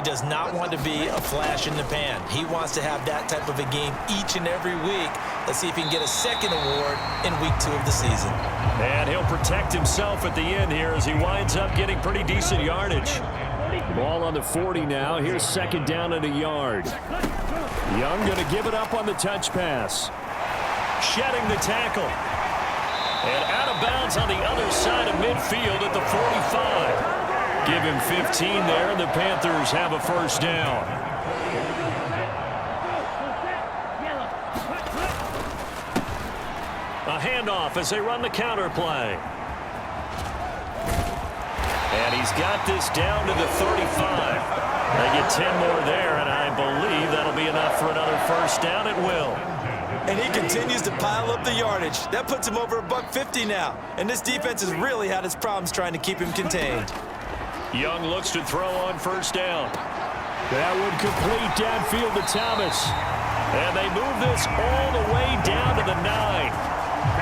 He does not want to be a flash in the pan. He wants to have that type of a game each and every week. Let's see if he can get a second award in week 2 of the season. And he'll protect himself at the end here as he winds up getting pretty decent yardage. Ball on the 40 now. Here's second down and a yard. Young going to give it up on the touch pass. Shedding the tackle. And out of bounds on the other side of midfield at the 45. Give him 15 there, and the Panthers have a first down. A handoff as they run the counter play. And he's got this down to the 35. They get 10 more there, and I believe that'll be enough for another first down. It will. And he continues to pile up the yardage. That puts him over $150 now. And this defense has really had its problems trying to keep him contained. Young looks to throw on first down. That would complete downfield to Thomas. And they move this all the way down to the 9.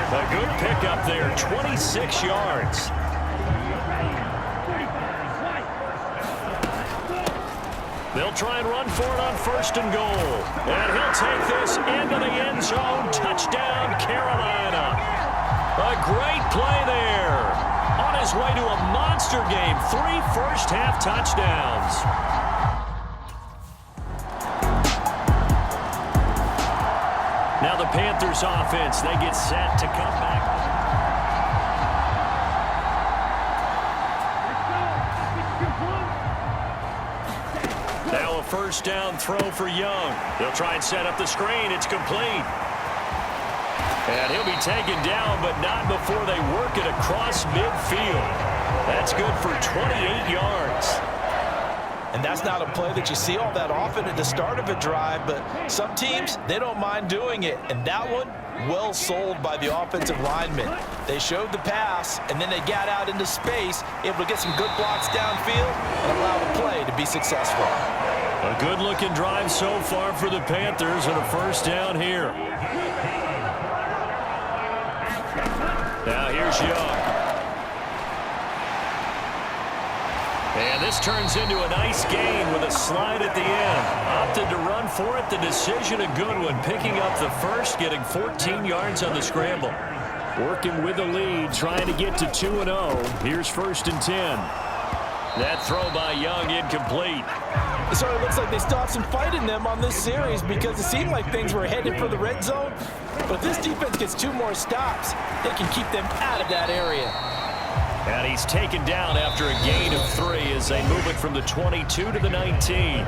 A good pickup there, 26 yards. They'll try and run for it on first and goal. And he'll take this into the end zone. Touchdown, Carolina. A great play there. On his way to a monster game. 3 first-half touchdowns. Now the Panthers offense, they get set to come back. Now a first down throw for Young. They'll try and set up the screen. It's complete. And he'll be taken down, but not before they work it across midfield. That's good for 28 yards. And that's not a play that you see all that often at the start of a drive, but some teams, they don't mind doing it. And that one, well sold by the offensive lineman. They showed the pass, and then they got out into space, able to get some good blocks downfield and allow the play to be successful. A good-looking drive so far for the Panthers and a first down here. Now here's Young. And this turns into a nice gain with a slide at the end. Opted to run for it. The decision a good one. Picking up the first, getting 14 yards on the scramble. Working with the lead, trying to get to 2-0. Here's first and 10. That throw by Young incomplete. So it looks like they stopped some fight in them on this series because it seemed like things were headed for the red zone. But if this defense gets 2 more stops, they can keep them out of that area. And he's taken down after a gain of 3 as they move it from the 22 to the 19.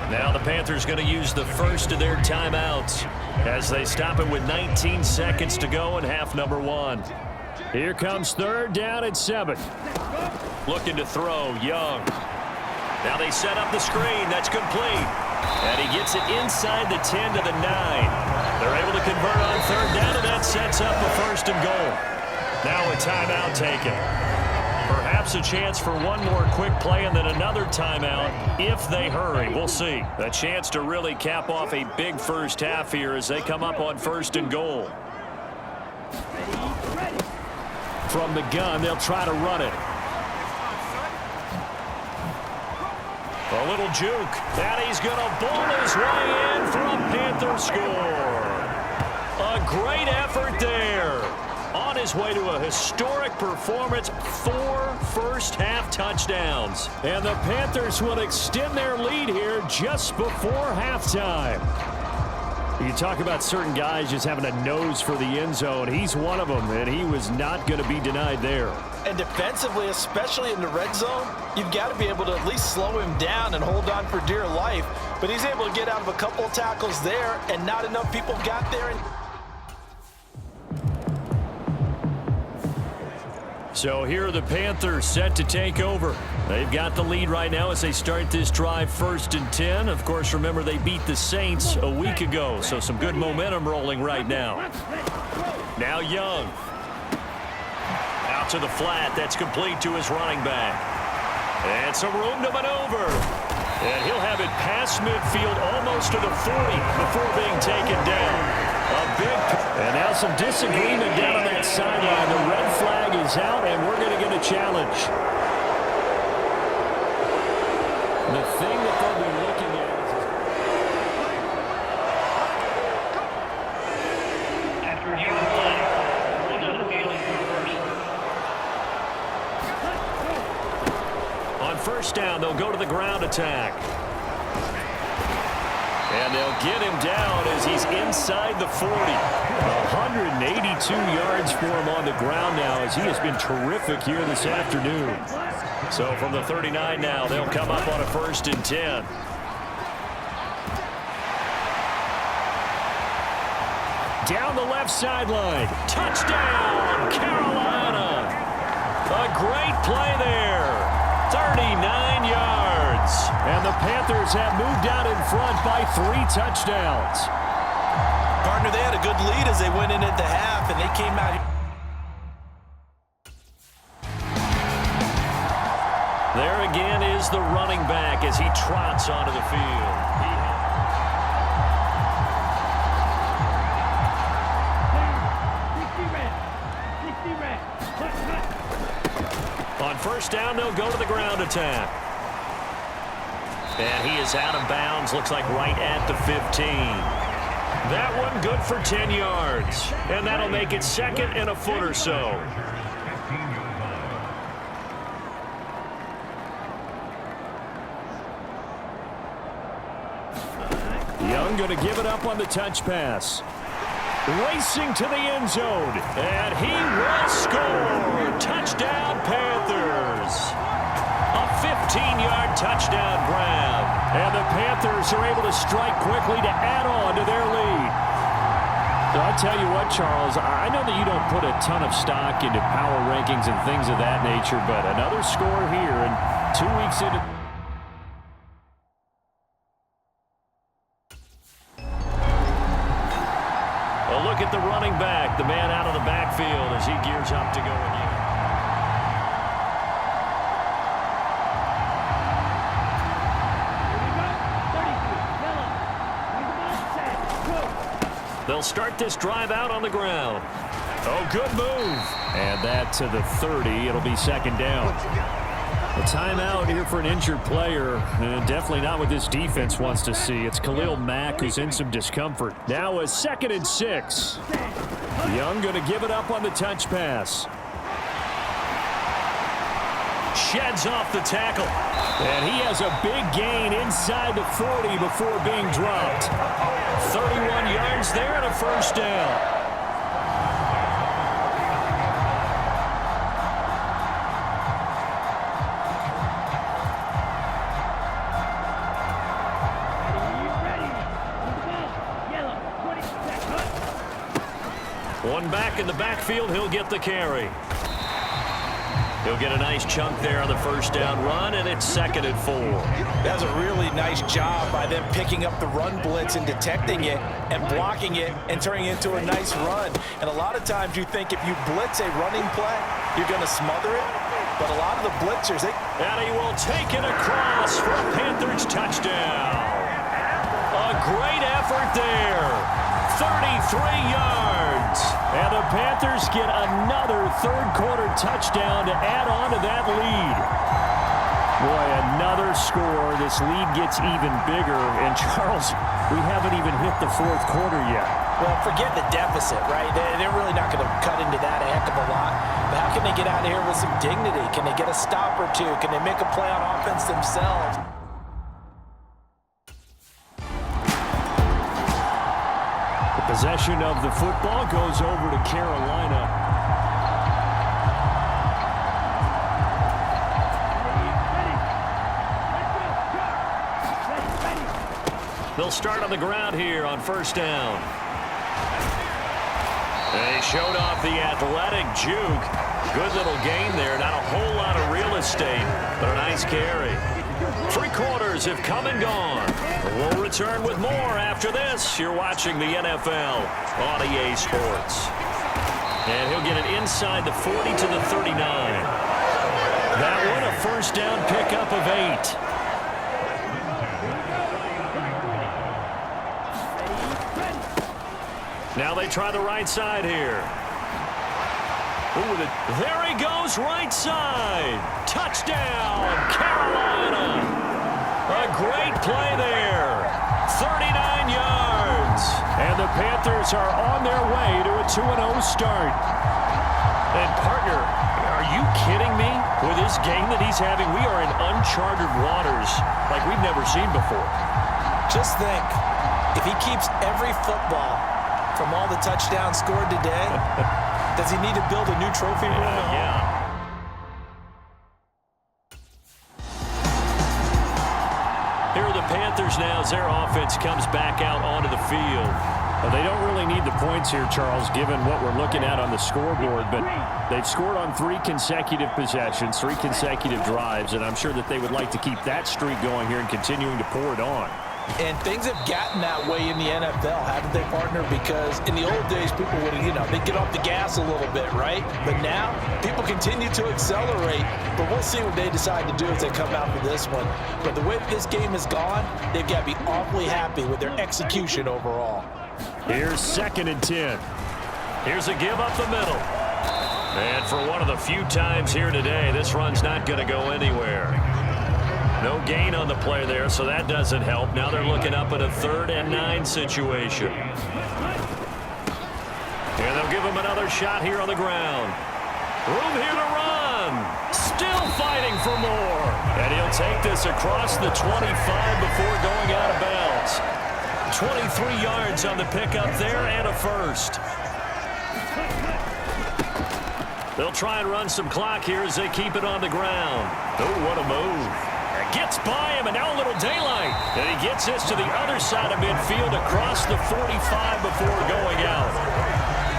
Now the Panthers going to use the first of their timeouts as they stop it with 19 seconds to go in half number 1. Here comes third down at 7. Looking to throw, Young. Now they set up the screen. That's complete. And he gets it inside the 10 to the 9. They're able to convert on third down, and that sets up a first and goal. Now a timeout taken. Perhaps a chance for one more quick play and then another timeout if they hurry. We'll see. A chance to really cap off a big first half here as they come up on first and goal. From the gun, they'll try to run it. A little juke. And he's going to bowl his way in for a Panther score. A great effort there. On his way to a historic performance, 4 first-half touchdowns. And the Panthers will extend their lead here just before halftime. You talk about certain guys just having a nose for the end zone. He's one of them, and he was not going to be denied there. And defensively, especially in the red zone, you've got to be able to at least slow him down and hold on for dear life. But he's able to get out of a couple of tackles there, and not enough people got there. So here are the Panthers set to take over. They've got the lead right now as they start this drive first and 10. Of course, remember they beat the Saints a week ago, so some good momentum rolling right now. Now Young. Out to the flat. That's complete to his running back. And some room to maneuver. And he'll have it past midfield almost to the 40 before being taken down. And now some disagreement down on that sideline. The red flag is out, and we're going to get a challenge. The thing that they'll be looking at is... After a human play, we'll go to the field for first. On first down, they'll go to the ground attack. And they'll get him down as he's inside the 40. 182 yards for him on the ground now as he has been terrific here this afternoon. So from the 39 now, they'll come up on a 1st and 10. Down the left sideline. Touchdown, Carolina. A great play there. 39 yards. And the Panthers have moved out in front by 3 touchdowns. Partner, they had a good lead as they went in at the half, and they came out here. There again is the running back as he trots onto the field. On first down, they'll go to the ground attack. And he is out of bounds, looks like right at the 15. That one good for 10 yards. And that'll make it 2nd and a foot or so. Young going to give it up on the touch pass. Racing to the end zone. And he will score. Touchdown, Panthers. A 15-yard touchdown grab. And the Panthers are able to strike quickly to add on to their lead. So I'll tell you what, Charles, I know that you don't put a ton of stock into power rankings and things of that nature, but another score here and 2 weeks into... A look at the running back, the man out of the backfield as he gears up to go again. They'll start this drive out on the ground. Oh, good move. And that to the 30. It'll be 2nd down. A timeout here for an injured player. Definitely not what this defense wants to see. It's Khalil Mack who's in some discomfort. Now a 2nd and 6. Young going to give it up on the touch pass. Sheds off the tackle. And he has a big gain inside the 40 before being dropped. 31 yards there and a 1st down. One back in the backfield, he'll get the carry. He'll get a nice chunk there on the 1st down run, and it's 2nd and 4. That was a really nice job by them picking up the run blitz and detecting it and blocking it and turning it into a nice run. And a lot of times you think if you blitz a running play, you're going to smother it. But a lot of the blitzers, And he will take it across for a Panthers touchdown. A great effort there. 33 yards. And the Panthers get another 3rd quarter touchdown to add on to that lead. Boy, another score. This lead gets even bigger. And, Charles, we haven't even hit the 4th quarter yet. well, forget the deficit, right? They're really not going to cut into that a heck of a lot. But how can they get out of here with some dignity? Can they get a stop or two? Can they make a play on offense themselves? Possession of the football goes over to Carolina. They'll start on the ground here on 1st down. They showed off the athletic juke. Good little gain there. Not a whole lot of real estate, but a nice carry. 3 quarters have come and gone. We'll return with more after this. You're watching the NFL on EA Sports. And he'll get it inside the 40 to the 39. That one a 1st down pickup of 8. Now they try the right side here. Ooh, there he goes, right side. Touchdown, Carolina. great play there. 39 yards. And the Panthers are on their way to a 2-0 start. And, partner, are you kidding me? With this game that he's having, we are in uncharted waters like we've never seen before. Just think, if he keeps every football from all the touchdowns scored today, does he need to build a new trophy room? Yeah. Here are the Panthers now as their offense comes back out onto the field. Well, they don't really need the points here, Charles, given what we're looking at on the scoreboard. But they've scored on 3 consecutive possessions, 3 consecutive drives, and I'm sure that they would like to keep that streak going here and continuing to pour it on. And things have gotten that way in the NFL, haven't they, partner? Because in the old days, people would, they'd get off the gas a little bit, right? But now, people continue to accelerate. But we'll see what they decide to do as they come out for this one. But the way this game has gone, they've got to be awfully happy with their execution overall. Here's 2nd and 10. Here's a give up the middle. And for one of the few times here today, this run's not going to go anywhere. No gain on the play there, so that doesn't help. Now they're looking up at a 3rd and 9 situation. And they'll give him another shot here on the ground. Room here to run. Still fighting for more. And he'll take this across the 25 before going out of bounds. 23 yards on the pickup there and a first. They'll try and run some clock here as they keep it on the ground. Oh, what a move. Gets by him, and now a little daylight. And he gets this to the other side of midfield across the 45 before going out.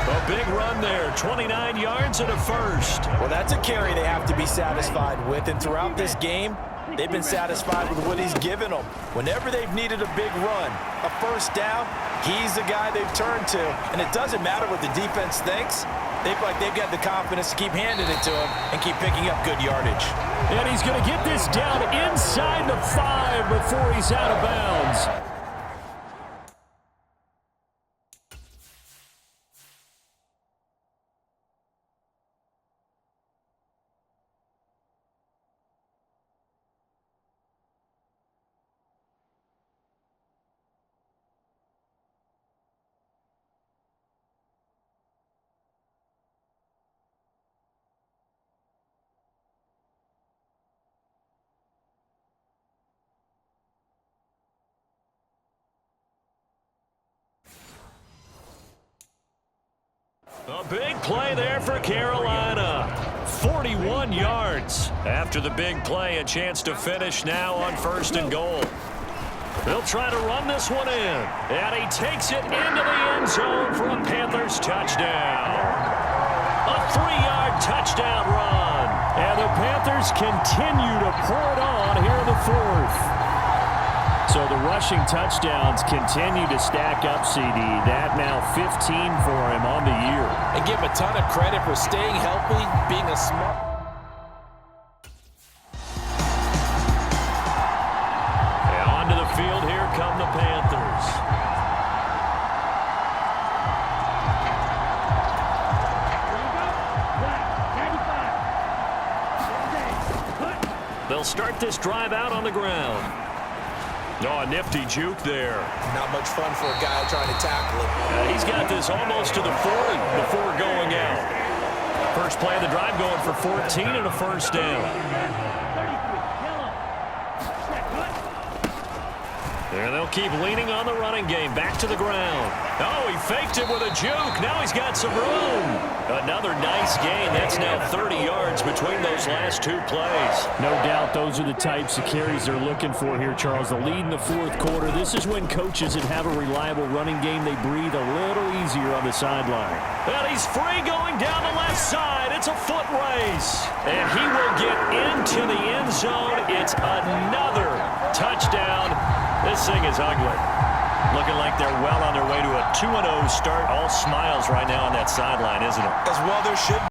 A big run there, 29 yards and a first. Well, that's a carry they have to be satisfied with, and throughout this game, they've been satisfied with what he's given them. Whenever they've needed a big run, a first down, he's the guy they've turned to. And it doesn't matter what the defense thinks. They've got the confidence to keep handing it to him and keep picking up good yardage. And he's going to get this down inside the 5 before he's out of bounds. A big play there for Carolina. 41 yards. After the big play, a chance to finish now on 1st and goal. They'll try to run this one in. And he takes it into the end zone for a Panthers touchdown. A 3-yard touchdown run. And the Panthers continue to pour it on here in the 4th. So the rushing touchdowns continue to stack up, CD. That now 15 for him on the year. And give him a ton of credit for staying healthy, being a smart. And onto the field, here come the Panthers. They'll start this drive out on the ground. Oh, a nifty juke there. Not much fun for a guy trying to tackle it. He's got this almost to the 40 before going out. First play of the drive going for 14 and a first down. And they'll keep leaning on the running game. Back to the ground. Oh, he faked it with a juke. Now he's got some room. Another nice gain. That's now 30 yards between those last 2 plays. No doubt those are the types of carries they're looking for here, Charles. The lead in the 4th quarter. This is when coaches that have a reliable running game, they breathe a little easier on the sideline. And he's free going down the left side. It's a foot race. And he will get into the end zone. It's another touchdown. This thing is ugly. Looking like they're well on their way to a 2-0 start. All smiles right now on that sideline, isn't it? As well there should be.